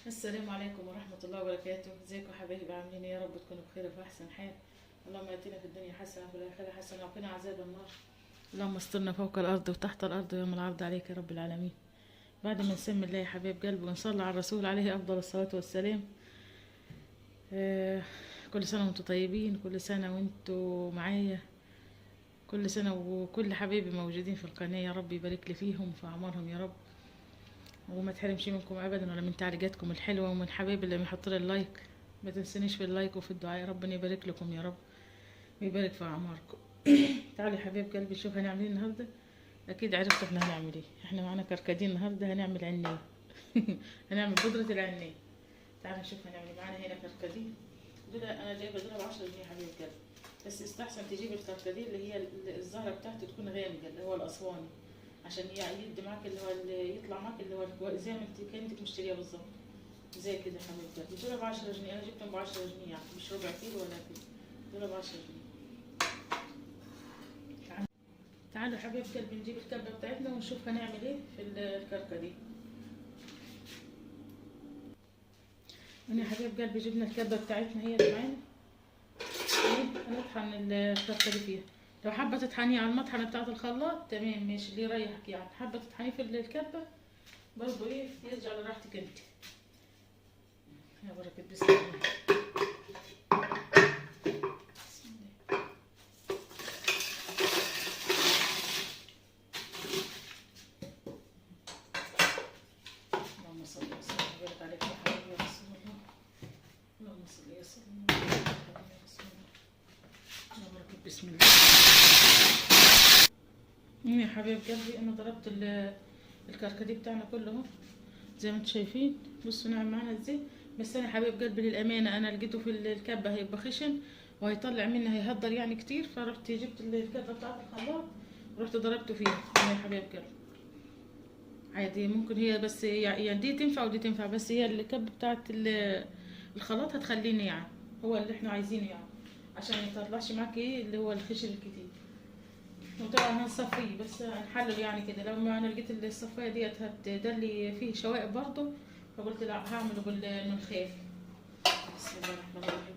السلام عليكم ورحمة الله وبركاته. ازيكم حبايبي؟ عاملين ايه؟ يا رب تكونوا بخير وفي احسن حال. اللهم اتنا في الدنيا حسنة وفي الآخرة حسنة وقنا عذاب النار. اللهم استرنا فوق الأرض وتحت الأرض ويوم العرض عليك يا رب العالمين. بعد ما نسمي الله يا حبايب قلبي ونصلي على الرسول عليه أفضل الصلاة والسلام. آه كل سنة وانتم طيبين، كل سنة وانتم معايا، كل سنة وكل حبايبي موجودين في القناة، يا رب يبارك لي فيهم في أعمارهم يا رب، وما تحرمش منكم ابدا ولا من تعليقاتكم الحلوه، ومن حبايبي اللي بيحطوا لي اللايك ما تنسونيش في اللايك وفي الدعاء، ربنا يبارك لكم يا رب ويبارك في اعماركم. تعالوا يا حبايب قلبي شوف هنعمل ايه النهارده. اكيد عرفتوا احنا هنعمل ايه. احنا معانا كركديه النهارده، هنعمل عنايه. هنعمل بودره العنايه. تعالوا نشوف هنعمل إيه. معانا هنا كركديه، دول انا جايبه دول ب 10 جنيه يا حبايب قلبي، بس استحسن تجيب الكركديه اللي هي الزهره بتاعته تكون غامقه، اللي هو الاسواني، عشان يدي معاك اللي هو اللي يطلع معاك اللي هو زي ما انت كانك مشتريها بالظبط، زي كده يا حبيبتي. دول ب 10 جنيه، انا جبتهم ب 10 جنيه يعني مش ربع كيلو ولا كيلو، دول ب 10 جنيه. تعالوا يا حبيبة قلبي نجيب الكبة بتاعتنا ونشوف هنعمل ايه في الكركديه. هنا يا حبيب قلبي جبنا الكبة بتاعتنا هي اللي معانا، هنطحن الكركديه فيها. لو حابة تطحنيه على المطحنة بتاعة الخلاط تمام ماشي، اللي يريحك يعني. حابة تطحنيه في الكبة برضه ايه يرجع لراحتك انت. يا بركة بسم الله. بسم الله. اللهم صل وسلم وبارك عليك يا حبيبي يا رسول الله. اللهم صل وسلم وبارك عليك يا حبيبي يا رسول الله. يا بركة بسم الله. يا حبيب قلبي انا ضربت الكركديه بتاعنا كله اهو زي ما انتم شايفين. بصوا ناعم معانا ازاي. بس انا حبيب قلبي للامانه انا لقيته في الكبه هيبقى خشن وهيطلع منها هيهدر يعني كتير، فرحت جبت الكبه بتاعت الخلاط ورحت ضربته فيها. يا حبيب قلبي عادي ممكن هي بس يعني دي تنفع ودي تنفع، بس هي الكبه بتاعت الخلاط هتخليني يعني هو اللي احنا عايزينه يعني، عشان ما يطلعش معاك ايه اللي هو الخشن الكتير. وطبعا هنصفيه بس هنحلل يعني كده. لما انا لقيت الصفايه ديت هتدلي فيه شوائب برضه، فقلت لا هعمله بالمنخاف. بسم الله الرحمن الرحيم.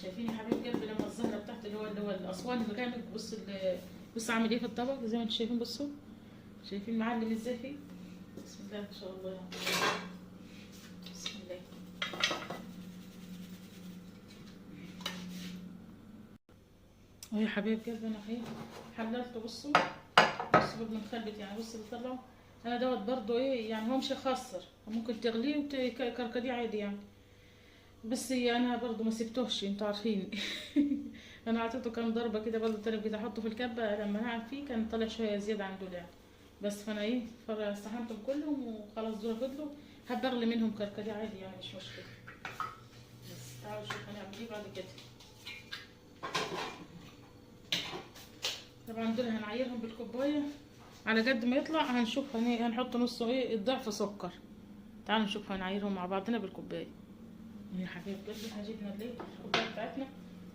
شايفين يا حبيب قلبي لما الزهره بتاعت اللي هو الاسوان الغامق، بص عامل ايه في الطبق زي ما انتم شايفين. بصوا شايفين معلم ازاي فيه. بسم الله ما شاء الله يعني. بسم الله. اهو يا حبيب قلبي انا اهي حللته. بصوا بالمنخل يعني بصوا بيطلعوا. انا دوت برضو ايه يعني هو مش هيخسر، ممكن تغليه وتكركديه عادي يعني، بس انا برضو ما سبتوش انتوا عارفين. انا عطيته كام ضربه كده برضو تاني بدي احطه في الكبه، لما نعم فيه كان طلع شويه زياده عن دول يعني، بس فانا ايه استحمتهم كلهم وخلاص دول فضلوا. حابه اغلي منهم كركديه عادي يعني مش مشكله. بس تعالوا نشوف هنعمل ايه بعد كده. طبعا دول هنعيرهم بالكوبايه على قد ما يطلع. هنشوف هنحط نصه ايه الضعف سكر. تعالوا نشوف هنعيرهم مع بعضنا بالكوبايه. يا حبيب قلبي هجيبنا ليه الكوبايه بتاعتنا.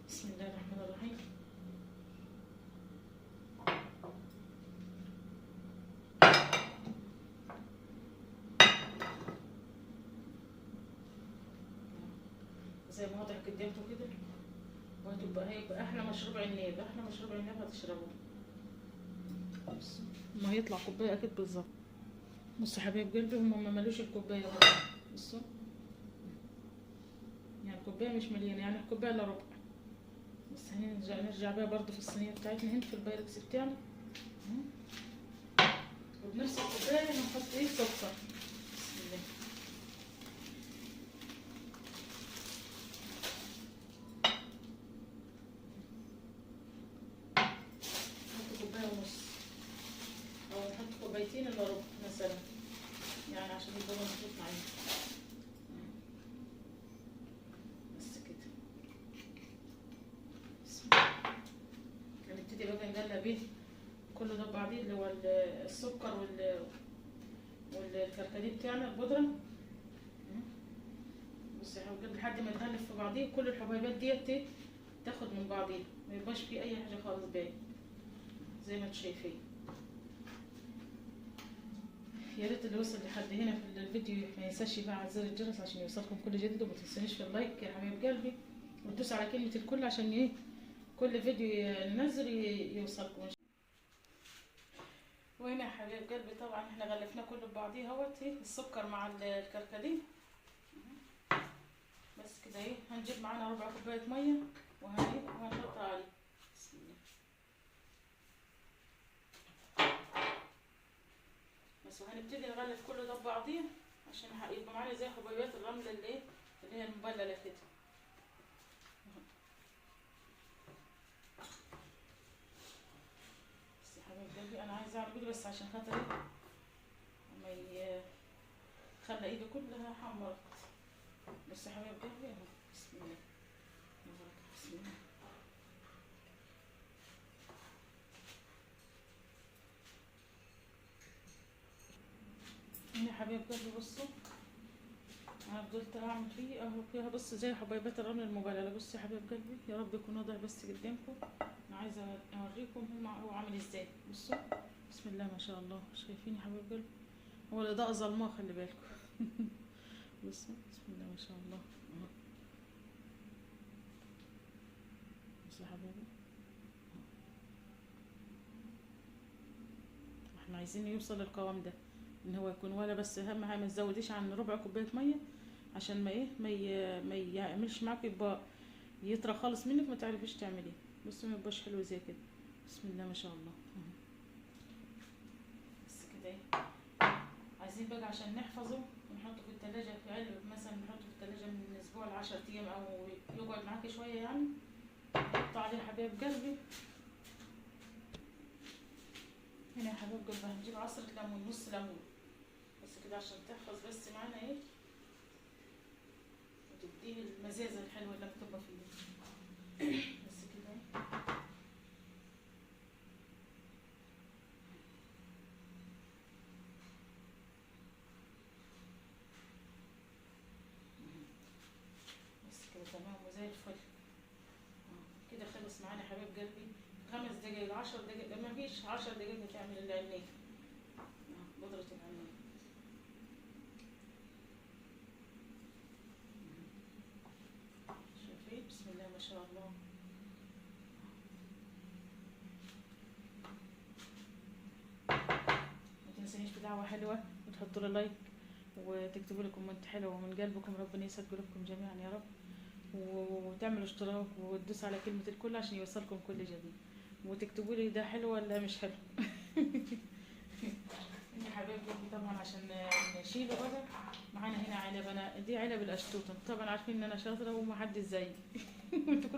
بسم الله الرحمن الرحيم. زي ما واضح قدامكم كده، هيبقى احلى مشروب عناب، احلى مشروب عناب هتشربوه. ما هيطلع كوبايه اكيد بالظبط. بصوا حبايب قلبي هم ما ملوش الكوبايه برضه. بصوا يعني الكوبايه مش مليانه يعني الكوبايه الا ربع. بس نرجع بيها برضه في الصينيه بتاعتنا هنا في البايركس بتاعنا، وبنفس الكوبايه هنحط ايه سكر. بسم الله. نحط كوبايه ونص او نحط كوبايتين الا ربع مثلا يعني عشان يبقى مظبوط معانا. بس كده. بسم الله. هنبتدي بقى نقلب ايه كله ده ببعضيه، اللي هو السكر والكركديه بتاعنا البودره. بصي يا حبيبي لحد ما يتغلف في بعضيه كل الحبيبات ديت تاخد من بعضيها، ما يبقاش فيه اي حاجه خالص باين زي ما انتم شايفين. يا ريت اللي وصل لحد هنا في الفيديو ما ينساش يفعل زر الجرس عشان يوصلكم كل جديد، وما تنسونيش في اللايك يا حبايب قلبي، وتدوس على كلمة الكل عشان ايه كل فيديو ننزل يوصلكم. وهنا يا حبايب قلبي طبعا احنا غلفناه كله ببعضيه اهوت، ايه السكر مع الكركديه بس كده. ايه هنجيب معانا ربع كوبايه ميه وهنحطها عليه. بسم الله. بس وهنبتدي نغلف كله ده ببعضيه عشان يبقى معانا زي حبيبات الرمل اللي هي المبلله كده. بس يا حبايب قلبي انا عايزه اعمل كده بس عشان خاطر ايه ما خلى ايدي كلها حمرت. بس يا حبايب قلبي اهو. بسم الله. بسم الله. هنا يا حبايب قلبي بصوا انا فضلت اعمل فيه اهو فيها بص زي حبيبات الرمل المبلله. بصوا يا حبايب قلبي يا رب يكون واضح بس قدامكم. انا عايزه اوريكم هو عامل ازاي. بصوا بسم الله ما شاء الله. شايفين يا حبايب قلبي هو الاضاءه ظلماه خلي بالكم. بصوا بسم الله ما شاء الله. بصوا يا حبايبي احنا عايزين يوصل للقوام ده ان هو يكون ولا بس اهم حاجه ما تزوديش عن ربع كوبايه ميه عشان ما يعملش معاك يبقى يطرى خالص منك ما تعرفيش تعمليه. بصوا ما يبقاش حلو زي كده. بسم الله ما شاء الله. بس كده ايه عايزين بقى عشان نحفظه ونحطه في التلاجة في علب مثلا، نحطه في التلاجة من اسبوع ل10 ايام او يقعد معاكي شويه يعني. نحط عليه حبايب قلبي هنا يا حبايب قلبي هنجيب عصرة ليمون نص ليمون بس كده عشان تحفظ بس معانا ايه وتديه المزازة الحلوة اللي بتبقى فيه. بس كده بس كده تمام وزي الفل. كده خلص معانا يا حبايب قلبي 5 دقايق 10 دقايق ما فيش 10 دقايق بتعمل العناية بودرة العناية. شايفين بسم الله ما شاء الله. ما تنسونيش بدعوة حلوة وتحطوا لي لايك وتكتبوا لي كومنت حلو من قلبكم. ربنا يسعد قلوبكم جميعا يا رب، وتعملوا اشتراك وتدوسوا على كلمة الكل عشان يوصلكم كل جديد، وتكتبوا لي ده حلو ولا مش حلو. يا حبايب قلبي طبعا عشان نشيله بقى معانا هنا علب. انا دي علب الاشطوطه طبعا عارفين ان انا شاطره ومحدش زيي. انتوا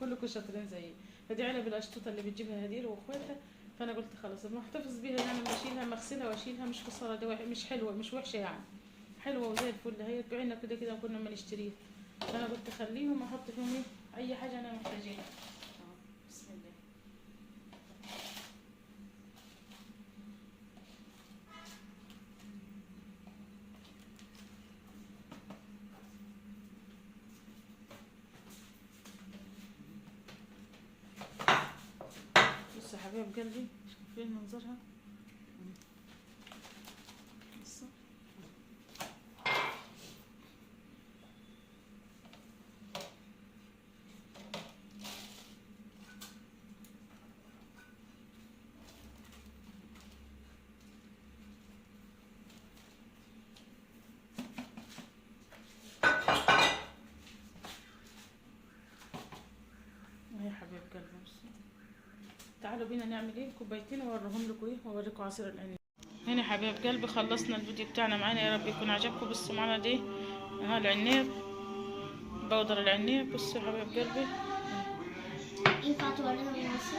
كلكم شاطرين زيي. فدي علب الاشطوطه اللي بتجيبها هدير واخواتها. فانا قلت خلاص انا احتفظ بيها يعني بشيلها مغسلها واشيلها مش خساره. ده مش حلوه مش وحشه يعني حلوه وزي الفل. هي تبيعنا كده كده كنا ما نشتريها. فانا قلت خليهم احط فيهم ايه اي حاجه انا محتاجاها. بسم الله. بصوا يا حبايب قلبي شايفين منظرها. بصوا يا حبايب قلبي بصوا تعالوا بينا نعمل ايه كوبايتين واوريهم لكم ايه واوريكم عصير العنب. هنا يا حبايب قلبي خلصنا الفيديو بتاعنا معانا يا رب يكون عجبكم. بصوا معانا دي اها العناب بودر العناب. بصوا يا حبايب قلبي ينفع تورينا المصر؟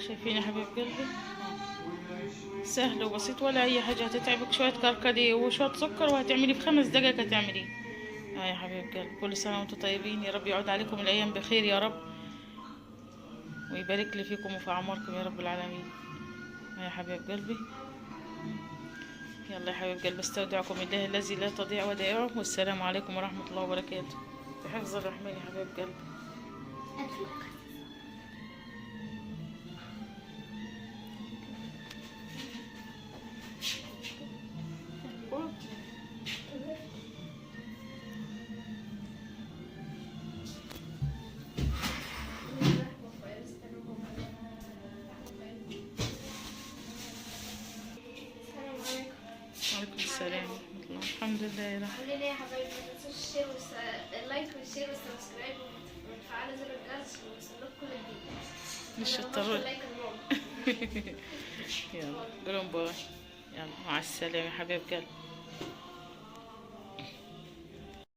شايفين يا حبايب قلبي سهل وبسيط ولا اي حاجه هتتعبك. شويه كركديه وشويه سكر وهتعملي في 5 دقايق هتعمليه. يا حبايب قلبي كل سنه وانتم طيبين. يا رب يعود عليكم الايام بخير يا رب ويبارك لي فيكم وفي اعماركم يا رب العالمين. يا حبايب قلبي يلا يا حبايب قلبي استودعكم الله الذي لا تضيع ودائعه. والسلام عليكم ورحمه الله وبركاته. بحفظ الرحمن يا حبايب قلبي. الحمد لله يا رب. عاملين ايه يا حبايبي؟ ما تنسوش الشير اللايك والشير والسبسكرايب وتفعلوا زر الجرس عشان يوصلكوا كل جديد. مش أنا شطار. بشكر لايك الماما. يلا قولوا باي. يلا مع السلامة يا حبيب قلبي.